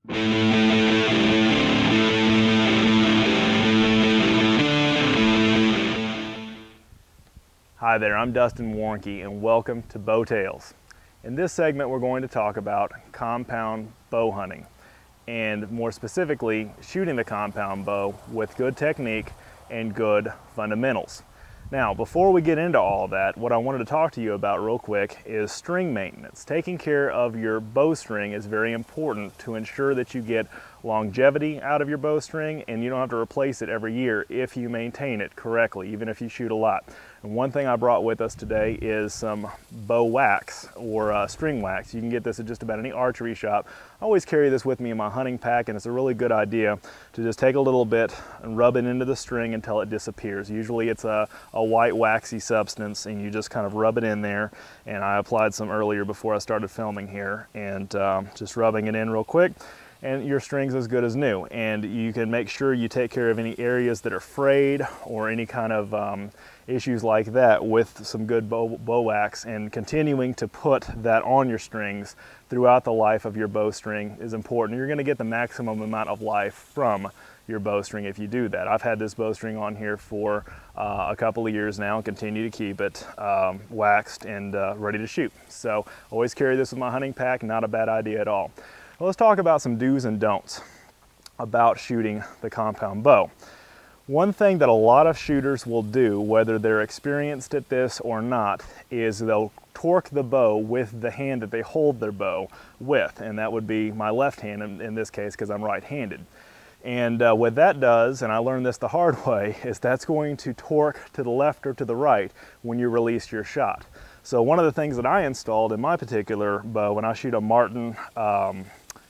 Hi there, I'm Dustin Warnke and welcome to Bow Tales. In this segment we're going to talk about compound bow hunting and more specifically shooting the compound bow with good technique and good fundamentals. Now before we get into all that, what I wanted to talk to you about real quick is string maintenance. Taking care of your bowstring is very important to ensure that you get longevity out of your bowstring and you don't have to replace it every year if you maintain it correctly, even if you shoot a lot. And one thing I brought with us today is some bow wax or string wax. You can get this at just about any archery shop. I always carry this with me in my hunting pack, and it's a really good idea to just take a little bit and rub it into the string until it disappears. Usually it's a white waxy substance and you just kind of rub it in there, and I applied some earlier before I started filming here, and just rubbing it in real quick, and your string's as good as new. And you can make sure you take care of any areas that are frayed or any kind of issues like that with some good bow wax, and continuing to put that on your strings throughout the life of your bowstring is important. You're going to get the maximum amount of life from your bowstring if you do that. I've had this bowstring on here for a couple of years now and continue to keep it waxed and ready to shoot. So always carry this in my hunting pack, not a bad idea at all. Well, let's talk about some do's and don'ts about shooting the compound bow. One thing that a lot of shooters will do, whether they're experienced at this or not, is they'll torque the bow with the hand that they hold their bow with, and that would be my left hand in this case because I'm right-handed. And what that does, and I learned this the hard way, is that's going to torque to the left or to the right when you release your shot. So one of the things that I installed in my particular bow, when I shoot a Martin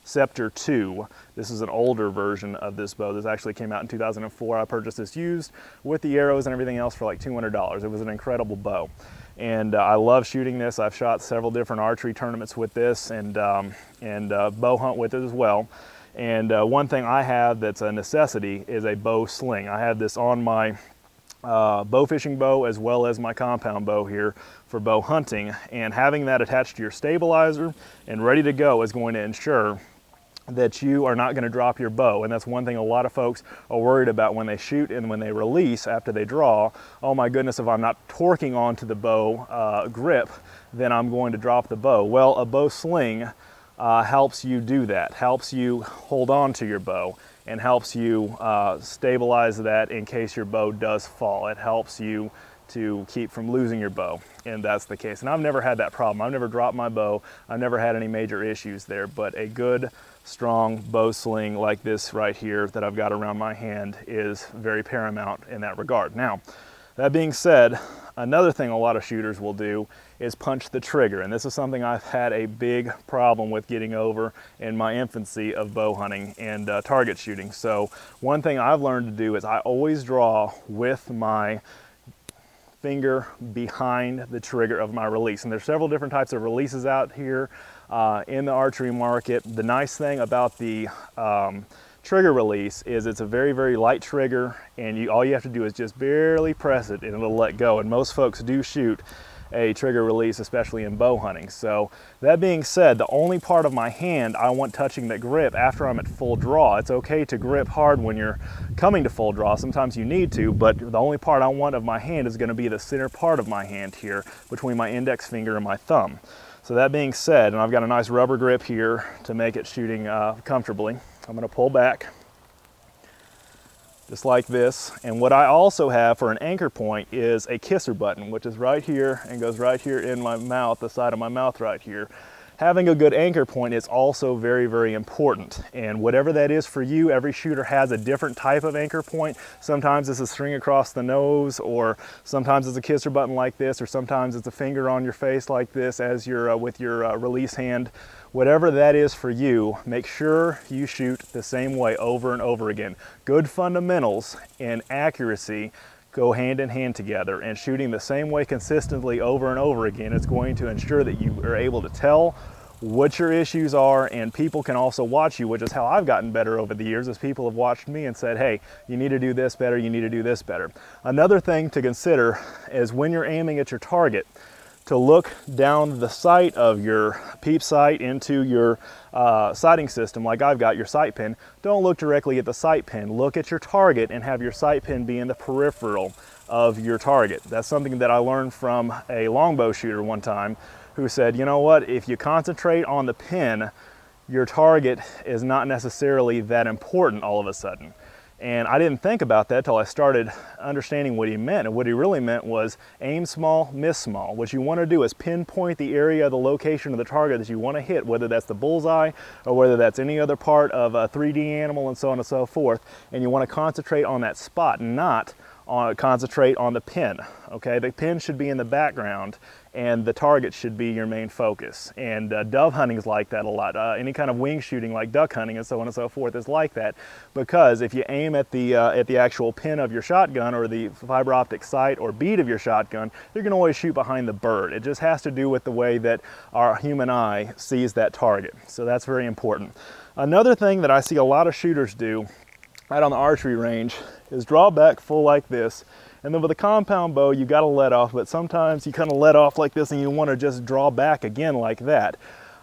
Scepter 2. This is an older version of this bow. This actually came out in 2004. I purchased this used with the arrows and everything else for like $200. It was an incredible bow. And I love shooting this. I've shot several different archery tournaments with this and bow hunt with it as well. And one thing I have that's a necessity is a bow sling. I have this on my bow fishing bow as well as my compound bow here for bow hunting, and having that attached to your stabilizer and ready to go is going to ensure that you are not going to drop your bow. And that's one thing a lot of folks are worried about when they shoot and when they release after they draw. Oh my goodness, if I'm not torquing onto the bow grip, then I'm going to drop the bow. Well, a bow sling helps you do that, helps you hold on to your bow, and helps you stabilize that in case your bow does fall. It helps you to keep from losing your bow, and that's the case. And I've never had that problem. I've never dropped my bow. I've never had any major issues there, but a good, strong bow sling like this right here that I've got around my hand is very paramount in that regard. Now, that being said, another thing a lot of shooters will do is punch the trigger, and this is something I've had a big problem with getting over in my infancy of bow hunting and target shooting. So one thing I've learned to do is I always draw with my finger behind the trigger of my release. And there's several different types of releases out here in the archery market. The nice thing about the trigger release is it's a very, very light trigger, and all you have to do is just barely press it and it'll let go. And most folks do shoot a trigger release, especially in bow hunting. So that being said, the only part of my hand I want touching the grip after I'm at full draw. It's okay to grip hard when you're coming to full draw. Sometimes you need to, but the only part I want of my hand is going to be the center part of my hand here between my index finger and my thumb. So that being said, and I've got a nice rubber grip here to make it shooting comfortably, I'm going to pull back just like this. And what I also have for an anchor point is a kisser button, which is right here and goes right here in my mouth, the side of my mouth right here. Having a good anchor point is also very, very important. And whatever that is for you, every shooter has a different type of anchor point. Sometimes it's a string across the nose, or sometimes it's a kisser button like this, or sometimes it's a finger on your face like this as you're with your release hand. Whatever that is for you, make sure you shoot the same way over and over again. Good fundamentals and accuracy go hand in hand together, and shooting the same way consistently over and over again is going to ensure that you are able to tell what your issues are, and people can also watch you, which is how I've gotten better over the years, as people have watched me and said, hey, you need to do this better, you need to do this better. Another thing to consider is when you're aiming at your target, to look down the sight of your peep sight into your sighting system, like I've got your sight pin. Don't look directly at the sight pin. Look at your target and have your sight pin be in the peripheral of your target. That's something that I learned from a longbow shooter one time, who said, you know what, if you concentrate on the pin, your target is not necessarily that important all of a sudden. And I didn't think about that till I started understanding what he meant. And what he really meant was aim small, miss small. What you want to do is pinpoint the area, the location of the target that you want to hit, whether that's the bullseye or whether that's any other part of a 3D animal and so on and so forth. And you want to concentrate on that spot, not concentrate on the pin. Okay, the pin should be in the background and the target should be your main focus. And dove hunting is like that a lot. Any kind of wing shooting like duck hunting and so on and so forth is like that, because if you aim at the actual pin of your shotgun or the fiber optic sight or bead of your shotgun, you can always shoot behind the bird. It just has to do with the way that our human eye sees that target. So that's very important. Another thing that I see a lot of shooters do out on the archery range is draw back full like this, and then with a compound bow you got to let off, but sometimes you kind of let off like this and you want to just draw back again like that.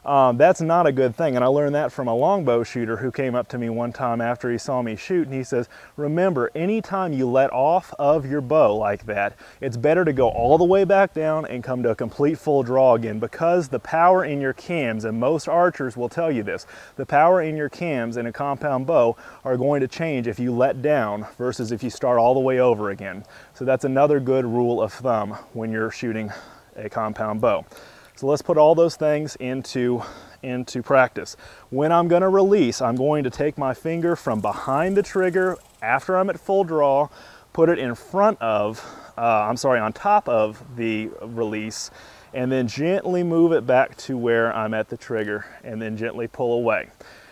That's not a good thing, and I learned that from a longbow shooter who came up to me one time after he saw me shoot, and he says, remember, anytime you let off of your bow like that, it's better to go all the way back down and come to a complete full draw again, because the power in your cams, and most archers will tell you this, the power in your cams in a compound bow are going to change if you let down versus if you start all the way over again. So that's another good rule of thumb when you're shooting a compound bow. So let's put all those things into practice. When I'm going to release, I'm going to take my finger from behind the trigger after I'm at full draw, put it in front of, on top of the release, and then gently move it back to where I'm at the trigger, and then gently pull away.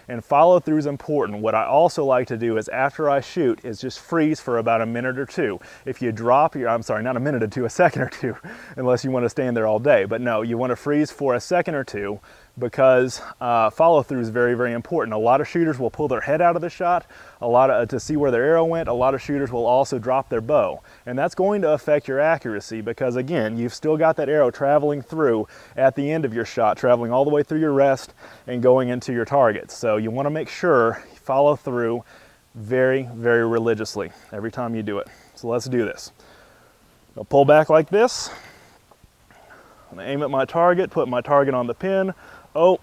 And follow through is important. What I also like to do is after I shoot is just freeze for about a minute or two. If you drop your, not a minute or two, a second or two, unless you want to stand there all day. But no, you want to freeze for a second or two, because follow through is very, very important. A lot of shooters will pull their head out of the shot, to see where their arrow went. A lot of shooters will also drop their bow. And that's going to affect your accuracy, because again, you've still got that arrow traveling through at the end of your shot, traveling all the way through your rest and going into your target. So you want to make sure you follow through very, very religiously every time you do it. So let's do this. I'll pull back like this. I'm gonna aim at my target, put my target on the pin. Oh,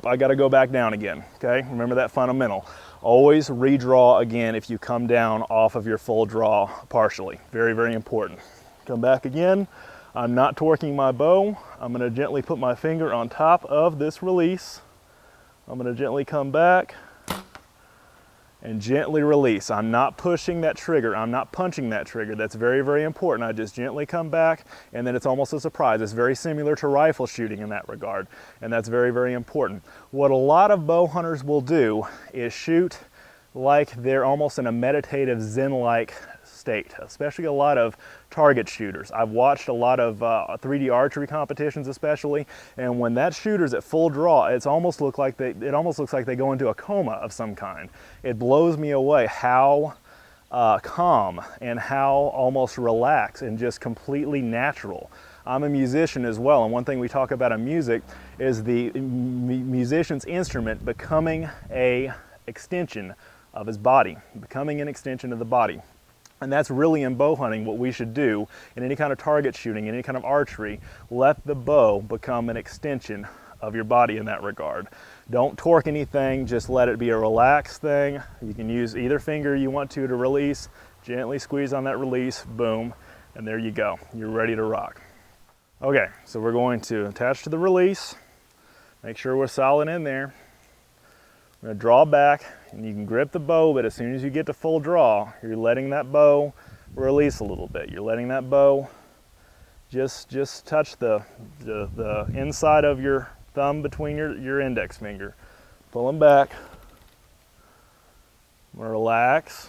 I gotta go back down again, okay? Remember that fundamental. Always redraw again if you come down off of your full draw partially. Very, very important. Come back again. I'm not torquing my bow. I'm gonna gently put my finger on top of this release. I'm gonna gently come back and gently release. I'm not pushing that trigger. I'm not punching that trigger. That's very, very important. I just gently come back, and then it's almost a surprise. It's very similar to rifle shooting in that regard, and that's very, very important. What a lot of bow hunters will do is shoot like they're almost in a meditative Zen-like state, especially a lot of target shooters. I've watched a lot of 3D archery competitions especially, and when that shooter's at full draw, it almost looks like they go into a coma of some kind. It blows me away how calm and how almost relaxed and just completely natural. I'm a musician as well, and one thing we talk about in music is the musician's instrument becoming an extension of his body, becoming an extension of the body. And that's really in bow hunting what we should do in any kind of target shooting, any kind of archery. Let the bow become an extension of your body in that regard. Don't torque anything, just let it be a relaxed thing. You can use either finger you want to release, gently squeeze on that release, boom, and there you go. You're ready to rock. Okay, so we're going to attach to the release, make sure we're solid in there. We're going to draw back, and you can grip the bow, but as soon as you get to full draw, you're letting that bow release a little bit. You're letting that bow just touch the inside of your thumb between your index finger. Pull them back. Relax.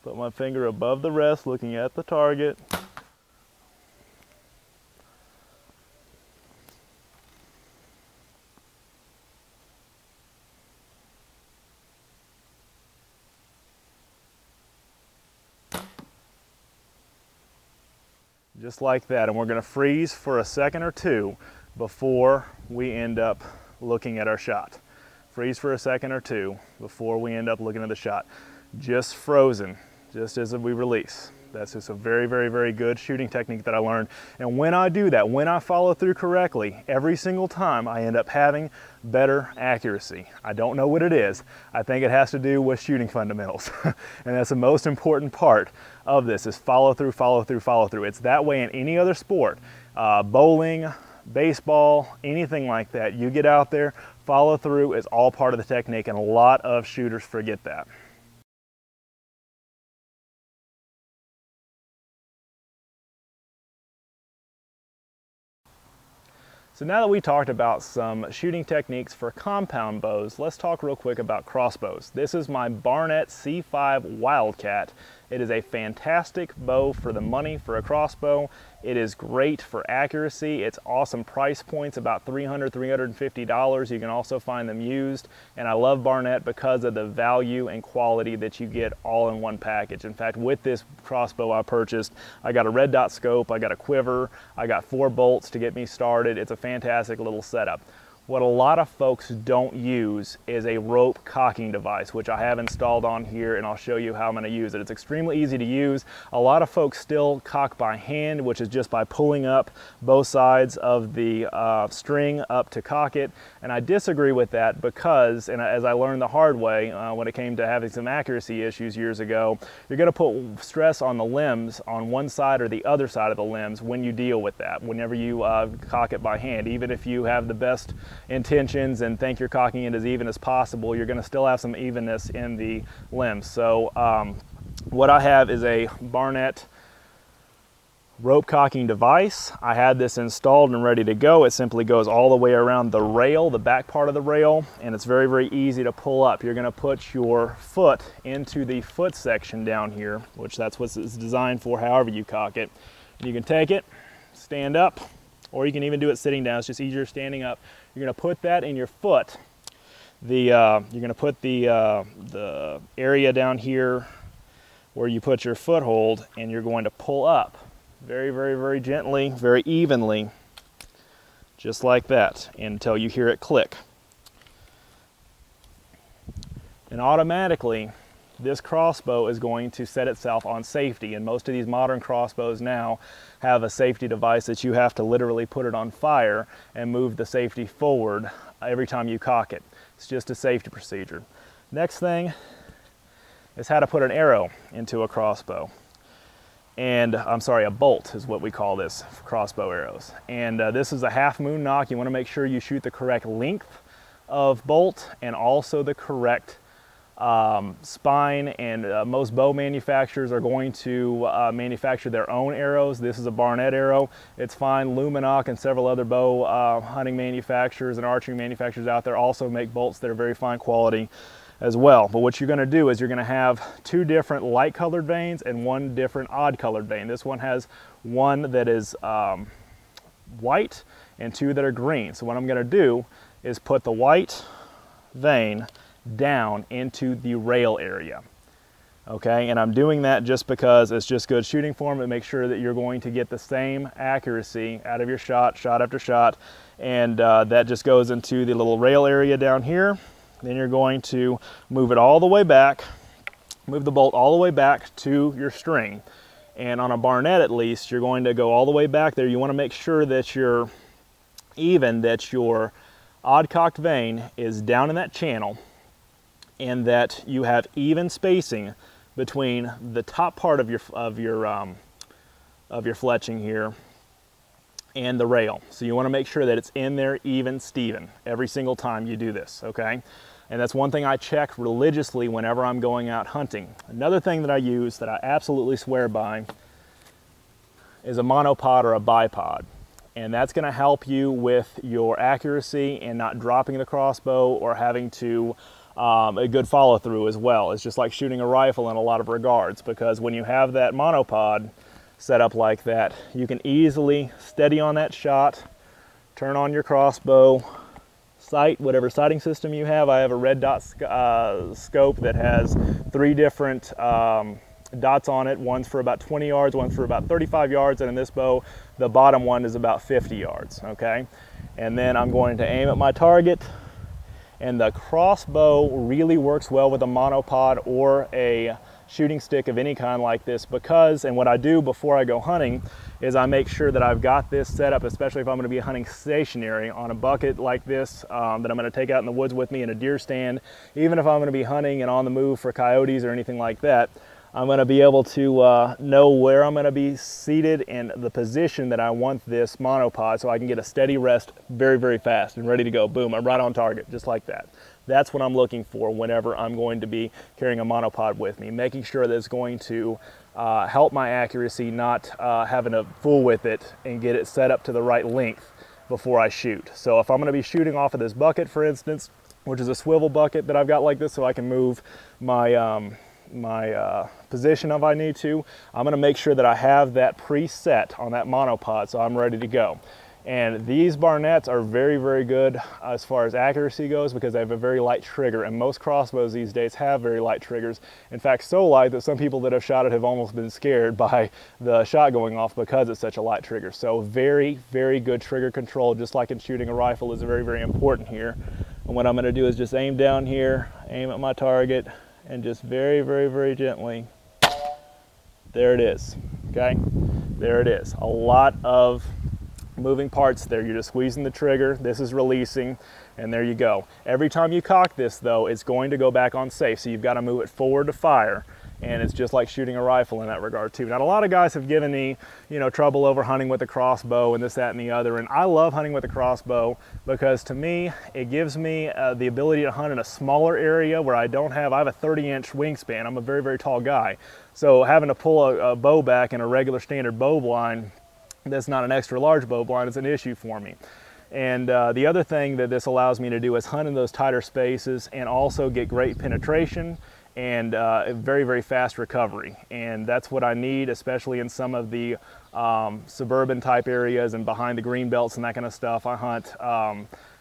Put my finger above the rest, looking at the target. just like that. And we're gonna freeze for a second or two before we end up looking at our shot. Freeze for a second or two before we end up looking at the shot. Just frozen, just as we release. That's just a very, very, very good shooting technique that I learned. And when I do that, when I follow through correctly, every single time I end up having better accuracy. I don't know what it is. I think it has to do with shooting fundamentals. And that's the most important part of this, is follow through, follow through, follow through. It's that way in any other sport. Bowling, baseball, anything like that. You get out there, follow through is all part of the technique, and a lot of shooters forget that. So now that we talked about some shooting techniques for compound bows, let's talk real quick about crossbows. This is my Barnett C5 Wildcat. It is a fantastic bow for the money for a crossbow. It is great for accuracy. It's awesome price points, about $300, $350. You can also find them used. And I love Barnett because of the value and quality that you get all in one package. In fact, with this crossbow I purchased, I got a red dot scope, I got a quiver, I got 4 bolts to get me started. It's a fantastic little setup. What a lot of folks don't use is a rope cocking device, which I have installed on here, and I'll show you how I'm going to use it. It's extremely easy to use. A lot of folks still cock by hand, which is just by pulling up both sides of the string up to cock it, and I disagree with that because, and as I learned the hard way when it came to having some accuracy issues years ago, you're going to put stress on the limbs on one side or the other side of the limbs when you deal with that, whenever you cock it by hand. Even if you have the best intentions and think you're cocking it as even as possible, you're going to still have some evenness in the limbs. So what I have is a Barnett rope cocking device. I had this installed and ready to go. It simply goes all the way around the rail, the back part of the rail, and it's very, very easy to pull up. You're going to put your foot into the foot section down here, which that's what it's designed for, however you cock it. And you can take it, stand up, or you can even do it sitting down. It's just easier standing up. You're going to put that in your foot. You're going to put the area down here where you put your foothold, and you're going to pull up very, very, very gently, very evenly, just like that, until you hear it click. And automatically, this crossbow is going to set itself on safety, and most of these modern crossbows now have a safety device that you have to literally put it on fire and move the safety forward every time you cock it. It's just a safety procedure. Next thing is how to put an arrow into a crossbow. And I'm sorry, a bolt is what we call this for crossbow arrows. And this is a half moon knock. You want to make sure you shoot the correct length of bolt and also the correct spine, and most bow manufacturers are going to manufacture their own arrows. This is a Barnett arrow. It's fine. Luminoc and several other bow hunting manufacturers and archery manufacturers out there also make bolts that are very fine quality as well. But what you're going to do is you're going to have 2 different light colored veins and 1 different odd colored vein. This one has 1 that is white and 2 that are green. So what I'm going to do is put the white vein down into the rail area. Okay, and I'm doing that just because it's just good shooting form. It makes sure that you're going to get the same accuracy out of your shot, shot after shot, and that just goes into the little rail area down here. Then you're going to move it all the way back, move the bolt all the way back to your string. And on a Barnett at least, you're going to go all the way back there. You want to make sure that you're even, that your odd cocked vein is down in that channel, and that you have even spacing between the top part of your fletching here and the rail. So you want to make sure that it's in there even Steven every single time you do this, okay? And that's one thing I check religiously whenever I'm going out hunting. Another thing that I use that I absolutely swear by is a monopod or a bipod. And that's going to help you with your accuracy and not dropping the crossbow or having to a good follow through as well. It's just like shooting a rifle in a lot of regards, because when you have that monopod set up like that, you can easily steady on that shot, turn on your crossbow, sight, whatever sighting system you have. I have a red dot scope that has 3 different dots on it. One's for about 20 yards, one's for about 35 yards, and in this bow, the bottom one is about 50 yards, okay? And then I'm going to aim at my target, and the crossbow really works well with a monopod or a shooting stick of any kind like this because, and what I do before I go hunting is I make sure that I've got this set up, especially if I'm going to be hunting stationary on a bucket like this that I'm going to take out in the woods with me in a deer stand. Even if I'm going to be hunting and on the move for coyotes or anything like that, I'm going to be able to know where I'm going to be seated and the position that I want this monopod so I can get a steady rest very, very fast and ready to go. Boom, I'm right on target, just like that. That's what I'm looking for whenever I'm going to be carrying a monopod with me, making sure that it's going to help my accuracy, not having to fool with it and get it set up to the right length before I shoot. So if I'm going to be shooting off of this bucket, for instance, which is a swivel bucket that I've got like this so I can move my position if I need to, I'm going to make sure that I have that preset on that monopod so I'm ready to go. And these Barnetts are very, very good as far as accuracy goes because they have a very light trigger, and most crossbows these days have very light triggers. In fact, so light that some people that have shot it have almost been scared by the shot going off because it's such a light trigger. So very, very good trigger control, just like in shooting a rifle, is very, very important here. And what I'm going to do is just aim down here, aim at my target, and just very, very, very gently, there it is, okay? There it is. A lot of moving parts there. You're just squeezing the trigger, this is releasing, and there you go. Every time you cock this though, it's going to go back on safe, so you've got to move it forward to fire, and it's just like shooting a rifle in that regard too. Now, a lot of guys have given me, you know, trouble over hunting with a crossbow and this, that, and the other, and I love hunting with a crossbow because to me, it gives me the ability to hunt in a smaller area where I have a 30-inch wingspan. I'm a very, very tall guy, so having to pull a bow back in a regular standard bow blind that's not an extra large bow blind is an issue for me. And the other thing that this allows me to do is hunt in those tighter spaces and also get great penetration and very, very fast recovery. And that's what I need, especially in some of the suburban type areas and behind the green belts and that kind of stuff I hunt.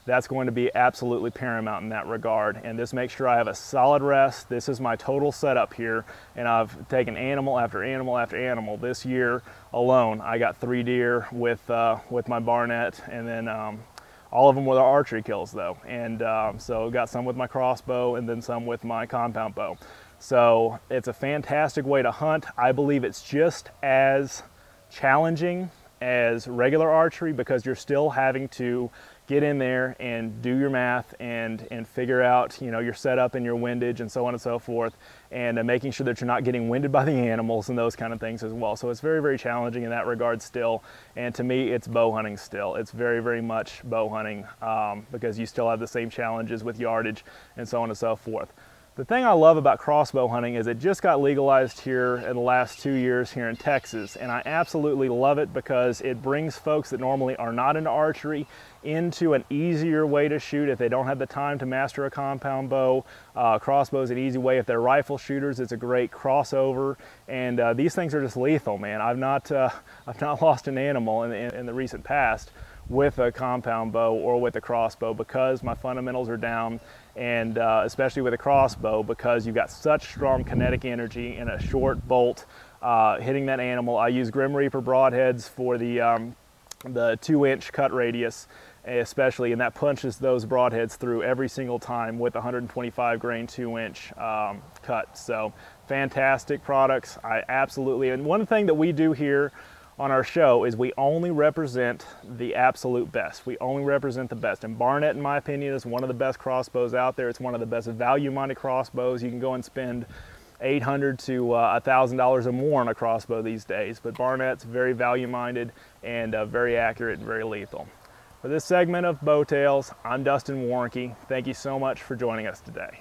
That's going to be absolutely paramount in that regard. And this makes sure I have a solid rest. This is my total setup here. And I've taken animal after animal after animal. This year alone, I got 3 deer with my Barnett, and then all of them were archery kills though. And so got some with my crossbow and then some with my compound bow. So it's a fantastic way to hunt. I believe it's just as challenging as regular archery because you're still having to get in there and do your math and figure out, you know, your setup and your windage and so on and so forth, and making sure that you're not getting winded by the animals and those kind of things as well. So it's very, very challenging in that regard still. And to me, it's bow hunting still. It's very, very much bow hunting because you still have the same challenges with yardage and so on and so forth. The thing I love about crossbow hunting is it just got legalized here in the last 2 years here in Texas, and I absolutely love it because it brings folks that normally are not into archery into an easier way to shoot if they don't have the time to master a compound bow. Crossbow is an easy way. If they're rifle shooters, it's a great crossover, and these things are just lethal, man. I've not lost an animal in the recent past with a compound bow or with a crossbow because my fundamentals are down, and especially with a crossbow because you've got such strong kinetic energy in a short bolt hitting that animal. I use Grim Reaper broadheads for the 2-inch cut radius especially, and that punches those broadheads through every single time with 125 grain 2-inch cut. So fantastic products. I absolutely, and one thing that we do here on our show is we only represent the absolute best. We only represent the best. And Barnett, in my opinion, is one of the best crossbows out there. It's one of the best value-minded crossbows. You can go and spend $800 to $1,000 or more on a crossbow these days. But Barnett's very value-minded and very accurate and very lethal. For this segment of Bow Tales, I'm Dustin Warnke. Thank you so much for joining us today.